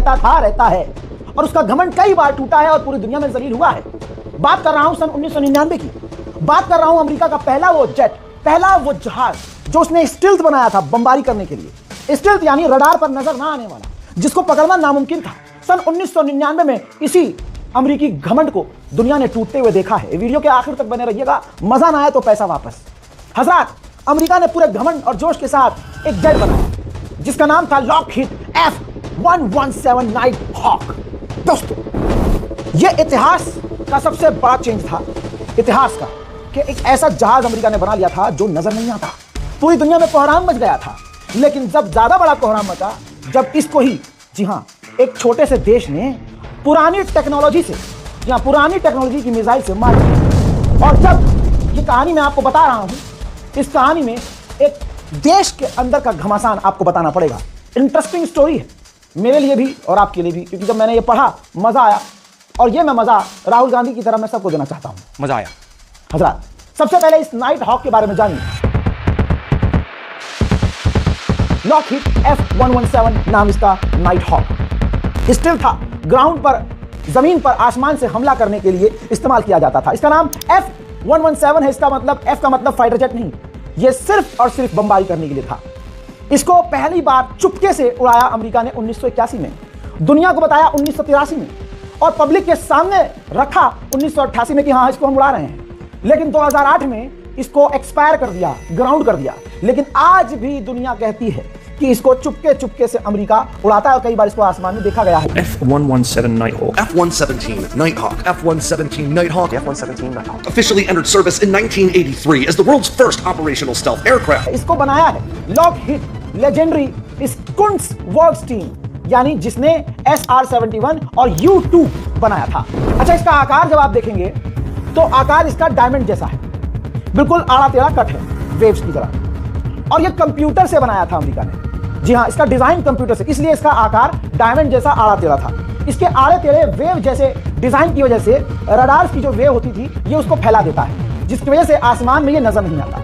रहता है और उसका घमंड कई बार टूटा है और पूरी दुनिया में जलील हुआ है। बात कर रहा हूं सन 1999 की, बात कर रहा हूं अमेरिका का पहला वो जेट, पहला वो जहाज जो उसने स्टिल्थ बनाया था बमबारी करने के लिए। स्टिल्थ यानी रडार पर नजर ना आने वाला, जिसको पकड़ना नामुमकिन था। सन 1999 में इसी अमेरिकी घमंड को दुनिया ने टूटते हुए देखा है। वीडियो के आखिर तक बने रहिएगा, मजा ना आए तो पैसा वापस। हजरात, अमेरिका ने पूरे घमंड और जोश के साथ एक जेट बनाया जिसका नाम था लॉकहीड F117 नाइट हॉक। दोस्तों, यह इतिहास का सबसे बड़ा चेंज था, इतिहास का, कि एक ऐसा जहाज अमेरिका ने बना लिया था जो नजर नहीं आता। पूरी दुनिया में कोहराम मच गया था। लेकिन जब ज्यादा बड़ा कोहराम मचा, जब इसको ही, जी हां, एक छोटे से देश ने पुरानी टेक्नोलॉजी से, या पुरानी टेक्नोलॉजी की मिसाइल से मार दिया। और जब ये कहानी मैं आपको बता रहा हूं, इस कहानी में एक देश के अंदर का घमासान आपको बताना पड़ेगा। इंटरेस्टिंग स्टोरी है मेरे लिए भी और आपके लिए भी, क्योंकि जब मैंने ये पढ़ा मजा आया, और ये मैं मजा राहुल गांधी की तरह मैं सबको देना चाहता हूं। मजा आया। हजरात, सबसे पहले इस नाइट हॉक के बारे में जानिए। लॉकहीड F117 नाम इसका नाइट हॉक। स्टिल था, ग्राउंड पर, जमीन पर आसमान से हमला करने के लिए इस्तेमाल किया जाता था। इसका नाम F117 है। इसका मतलब, F का मतलब फाइटर जेट नहीं, यह सिर्फ और सिर्फ बमबारी करने के लिए था। इसको पहली बार चुपके से उड़ाया अमेरिका ने 1981 में, दुनिया को बताया 1983 में, और पब्लिक के सामने रखा 1988 में कि हाँ, इसको हम उड़ा रहे हैं। लेकिन 2008 में इसको एक्सपायर कर दिया, ग्राउंड कर दिया। लेकिन आज भी दुनिया कहती है कि इसको चुपके चुपके से अमेरिका उड़ाता है और कई बार इसको आसमान में देखा गया है। F117 Nighthawk. F-117 Nighthawk. F-117 Nighthawk. F-117 Nighthawk. Officially entered service in 1983 as the world's first operational stealth aircraft. इसको बनाया है लॉकहीड लेजेंडरी स्कुंट्स वर्क्स टीम, यानी जिसने SR-71 और U-2 बनाया था। अच्छा, इसका आकार जब आप देखेंगे तो आकार इसका डायमंड जैसा है, बिल्कुल आड़ा टेढ़ा कट है, वेव्स की तरह। और ये कंप्यूटर से बनाया था अमेरिका ने। जी हाँ, इसका डिजाइन कंप्यूटर से, इसलिए इसका आकार डायमंड जैसा आड़ा टेढ़ा था। इसके आड़े टेढ़े वेव जैसे डिजाइन की वजह से रडार की जो वेव होती थी ये उसको फैला देता है, जिसकी वजह से आसमान में ये नजर नहीं आता।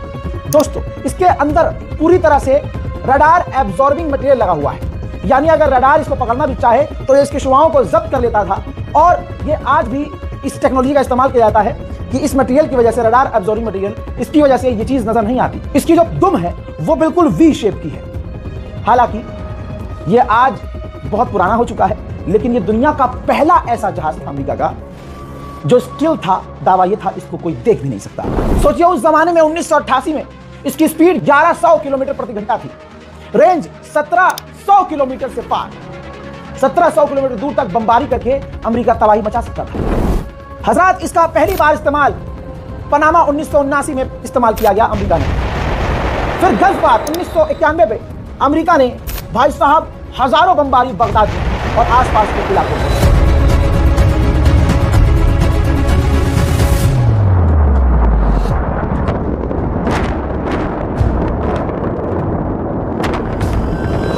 दोस्तों, इसके अंदर पूरी तरह से रडार एब्जॉर्बिंग मटेरियल लगा हुआ है, यानी अगर रडार इसको पकड़ना भी चाहे तो ये इसके शुआओं को जब्त कर लेता था। और ये आज भी इस टेक्नोलॉजी का इस्तेमाल किया जाता है कि इस मटेरियल की वजह से, रडार एब्जॉर्बिंग मटेरियल, इसकी वजह से ये चीज नजर नहीं आती। इसकी जो दुम है वो बिल्कुल वी शेप की है। हालांकि ये आज बहुत पुराना हो चुका है, लेकिन ये दुनिया का पहला ऐसा जहाज था अमेरिका का जो स्टिल था। दावा ये था इसको कोई देख भी नहीं सकता। सोचिए, उस जमाने में 1988 में इसकी स्पीड 1100 किलोमीटर प्रति घंटा थी, रेंज 1700 किलोमीटर से पार, 1700 किलोमीटर दूर तक बमबारी करके अमेरिका तबाही मचा सकता था। हजरात, इसका पहली बार इस्तेमाल पनामा 1979 में इस्तेमाल किया गया अमेरिका ने। फिर गल्फ वार 1991 में अमेरिका ने, भाई साहब, हजारों बमबारी बगदाद और आसपास के इलाकों में।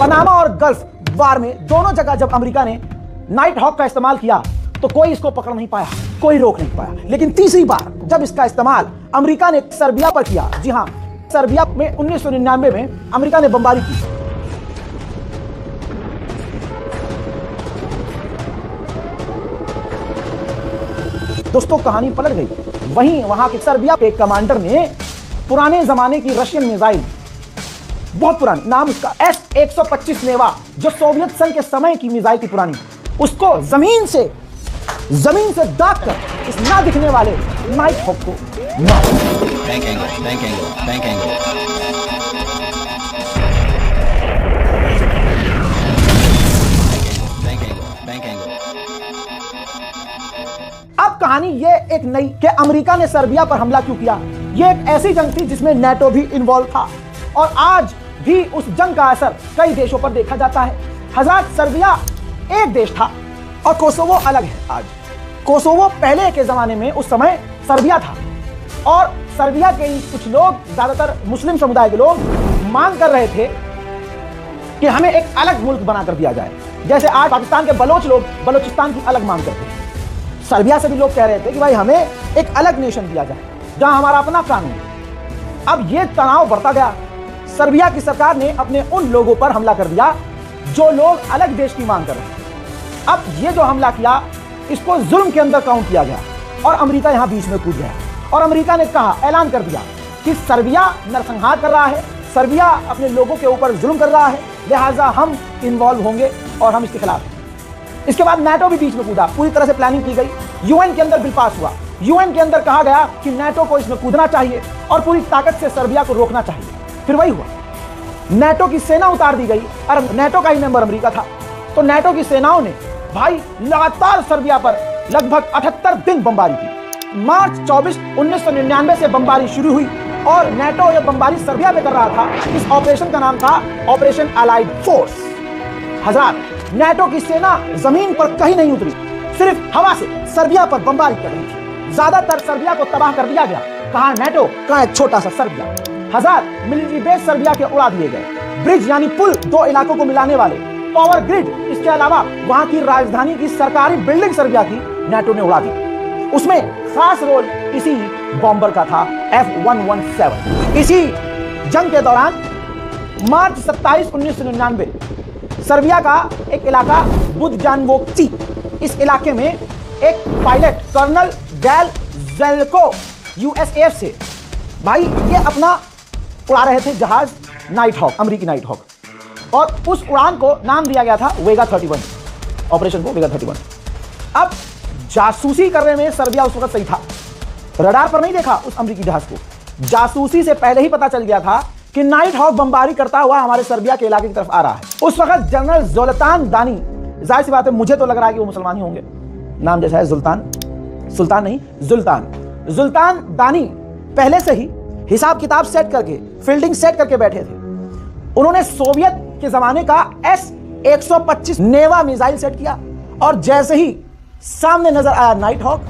पनामा और गल्फ वार में दोनों जगह जब अमेरिका ने नाइट हॉक का इस्तेमाल किया तो कोई इसको पकड़ नहीं पाया, कोई रोक नहीं पाया। लेकिन तीसरी बार जब इसका इस्तेमाल अमेरिका ने सर्बिया पर किया, जी हां, सर्बिया में 1999 में अमेरिका ने बमबारी की। दोस्तों, कहानी पलट गई। वहीं वहां के सर्बिया के कमांडर ने पुराने जमाने की रशियन मिसाइल, बहुत पुरानी, नाम उसका S-125 नेवा, जो सोवियत संघ के समय की मिसाइल थी पुरानी, उसको जमीन से दाग कर इस ना दिखने वाले नाइट हॉक को मार। Bank angle. अब कहानी ये एक नई कि अमेरिका ने सर्बिया पर हमला क्यों किया। ये एक ऐसी जंग थी जिसमें नेटो भी इन्वॉल्व था, और आज भी उस जंग का असर कई देशों पर देखा जाता है। हज़ार, सर्बिया एक देश था और कोसोवो अलग है। आज कोसोवो पहले के जमाने में उस समय सर्बिया था, और सर्बिया के कुछ लोग, ज्यादातर मुस्लिम समुदाय के लोग, मांग कर रहे थे कि हमें एक अलग मुल्क बनाकर दिया जाए। जैसे आज पाकिस्तान के बलोच लोग बलोचिस्तान की अलग मांग करते हैं, सर्बिया से भी लोग कह रहे थे कि भाई हमें एक अलग नेशन दिया जाए जहां हमारा अपना कानून है। अब यह तनाव बढ़ता गया। सर्बिया की सरकार ने अपने उन लोगों पर हमला कर दिया जो लोग अलग देश की मांग कर रहे थे। अब ये जो हमला किया इसको जुल्म के अंदर काउंट किया गया और अमेरिका यहां बीच में कूद गया और अमेरिका ने कहा, ऐलान कर दिया कि सर्बिया नरसंहार कर रहा है, सर्बिया अपने लोगों के ऊपर जुल्म कर रहा है, लिहाजा हम इन्वॉल्व होंगे और हम इसके खिलाफ हैं। इसके बाद नाटो भी बीच में कूदा, पूरी तरह से प्लानिंग की गई, यूएन के अंदर बिल पास हुआ, यूएन के अंदर कहा गया कि नाटो को इसमें कूदना चाहिए और पूरी ताकत से सर्बिया को रोकना चाहिए। फिर वही हुआ, नाटो की सेना उतार दी गई और नाटो का ही मेंबर अमेरिका था, तो नाटो की सेनाओं ने भाई लगातार सर्बिया पर लगभग 78 दिन बमबारी की। मार्च 24, 1999 से बमबारी शुरू हुई और नाटो ये बमबारी सर्बिया पे कर रहा था। इस ऑपरेशन का नाम था ऑपरेशन अलाइड फोर्स। हज़रात, नाटो की सेना जमीन पर कहीं नहीं उतरी, सिर्फ हवा से सर्बिया पर बमबारी कर रही थी। ज्यादातर सर्बिया को तबाह कर दिया गया। कहां नाटो, कहां एक छोटा सा सर्बिया। हज़ार मिलिट्री बेस सर्बिया के उड़ा दिए गए, ब्रिज यानी पुल दो इलाकों को मिलाने वाले, पावर ग्रिड, इसके अलावा वहां की राजधानी की सरकारी बिल्डिंग सर्बिया की नाटो ने उड़ा दी। उसमें खास रोल इसी बॉम्बर का था, F-117। इसी जंग के दौरान मार्च 27, 1999 सर्बिया का एक इलाका बुदजानवोक्ची, इस इलाके में एक पायलट कर्नल गैल जेल्को यूएसएफ से भाई ये अपना उड़ा रहे थे जहाज नाइट हॉक, अमेरिकी नाइट हॉक, और उस उड़ान को नाम दिया गया था वेगा 31, ऑपरेशन को वेगा 31। अब जासूसी करने में सर्बिया उस वक्त सही था, रडार पर नहीं देखा उस अमेरिकी जहाज को, जासूसी से पहले ही पता चल गया था कि नाइट हॉक बमबारी करता हुआ हमारे सर्बिया के इलाके की तरफ आ रहा है। उस वक्त जनरल जुल्तान दानी, जाहिर सी बात है मुझे तो लग रहा है कि वो मुसलमान ही होंगे, नाम जैसा है जुल्तान, सुल्तान नहीं जुल्तान दानी पहले से ही हिसाब किताब सेट करके, फील्डिंग सेट करके बैठे थे। उन्होंने सोवियत के जमाने का S-125 नेवा मिसाइल सेट किया और जैसे ही सामने नजर आया नाइट हॉक,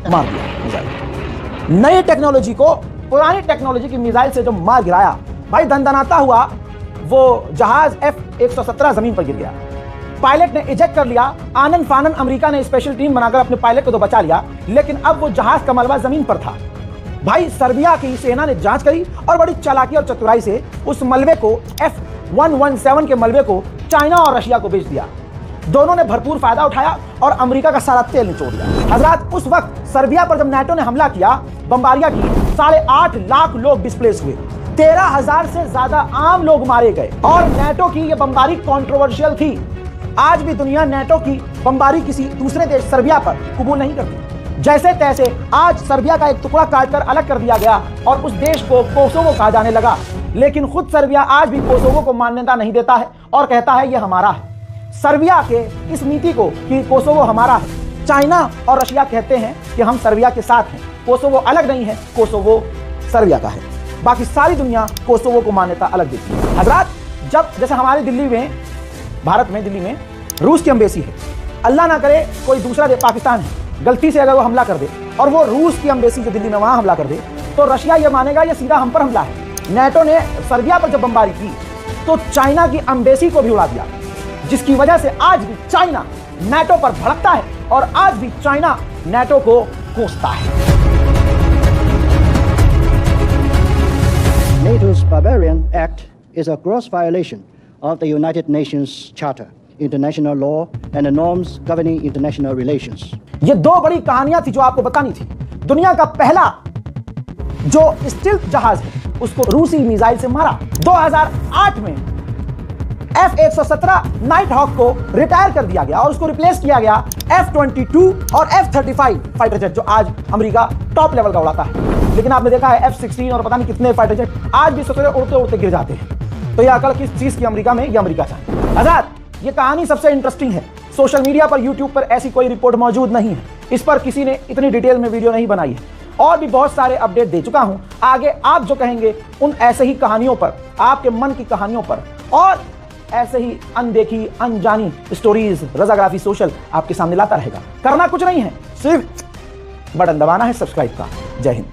मार दिया मिसाइल। नई टेक्नोलॉजी को पुरानी टेक्नोलॉजी की मिसाइल से जो मार गिराया, भाई दंदनाता हुआ वो जहाज F-117 जमीन पर गिर गया। पायलट ने इजेक्ट कर लिया, आनन फानन अमेरिका ने स्पेशल टीम बनाकर अपने पायलट को तो बचा लिया, लेकिन अब वो जहाज का मलबा जमीन पर था। भाई सर्बिया की सेना ने जांच करी और बड़ी चालाकी और चतुराई से उस मलबे को, F-117 के मलबे को चाइना और रशिया को बेच दिया। दोनों ने भरपूर फायदा उठाया और अमेरिका का सारा तेल निचोड़ दिया। हजरात, उस वक्त सर्बिया पर जब नाटो ने हमला किया, बमबारियां की, 8.5 लाख लोग डिस्प्लेस हुए, 13,000 से ज्यादा आम लोग मारे गए और नाटो की यह बमबारी कंट्रोवर्शियल थी। आज भी दुनिया नाटो की बमबारी किसी दूसरे देश सर्बिया पर कबूल नहीं करती। जैसे तैसे आज सर्बिया का एक टुकड़ा काटकर अलग कर दिया गया और उस देश को कोसोवो कहा जाने लगा, लेकिन खुद सर्बिया आज भी कोसोवो को मान्यता नहीं देता है और कहता है यह हमारा है। सर्बिया के इस नीति को कि कोसोवो हमारा है, चाइना और रशिया कहते हैं कि हम सर्बिया के साथ हैं, कोसोवो अलग नहीं है, कोसोवो सर्बिया का है। बाकी सारी दुनिया कोसोवो को मान्यता अलग देती है। हजरात, जब जैसे हमारे दिल्ली में, भारत में दिल्ली में रूस की एम्बेसी है, अल्लाह ना करे कोई दूसरा पाकिस्तान है, गलती से अगर वो हमला कर दे और वो रूस की एम्बेसी जो दिल्ली में वहां हमला कर दे, तो रशिया ये मानेगा ये सीधा हम पर हमला है। नाटो ने सर्बिया पर जब बमबारी की तो चाइना की एम्बेसी को भी उड़ा दिया, जिसकी वजह से आज भी चाइना नाटो पर भड़कता है और आज भी चाइना नाटो को कोसता है। NATO's Barbarian Act is a gross violation of the United Nations Charter, international law and the norms governing international relations. ये दो बड़ी कहानियां थी जो आपको बतानी थी। दुनिया का पहला जो स्टील्थ जहाज है उसको रूसी मिसाइल से मारा। 2008 में F-117 नाइट हॉक को रिटायर कर दिया गया और उसको रिप्लेस किया गया F-22 और F-35 फाइटर जेट, जो आज अमेरिका टॉप लेवल का उड़ाता है। लेकिन आपने देखा है F-16 और पता नहीं कितने फाइटर जेट आज भी सोचते उड़ते उड़ते गिर जाते हैं। तो यह अकल किस चीज की अमेरिका में, यह अमेरिका चाहे। आजाद, ये कहानी सबसे इंटरेस्टिंग है। सोशल मीडिया पर, यूट्यूब पर ऐसी कोई रिपोर्ट मौजूद नहीं है, इस पर किसी ने इतनी डिटेल में वीडियो नहीं बनाई है और भी बहुत सारे अपडेट दे चुका हूं। आगे आप जो कहेंगे उन ऐसे ही कहानियों पर, आपके मन की कहानियों पर और ऐसे ही अनदेखी अनजानी स्टोरीज रजाग्राफी सोशल आपके सामने लाता रहेगा। करना कुछ नहीं है, सिर्फ बटन दबाना है सब्सक्राइब का। जय हिंद।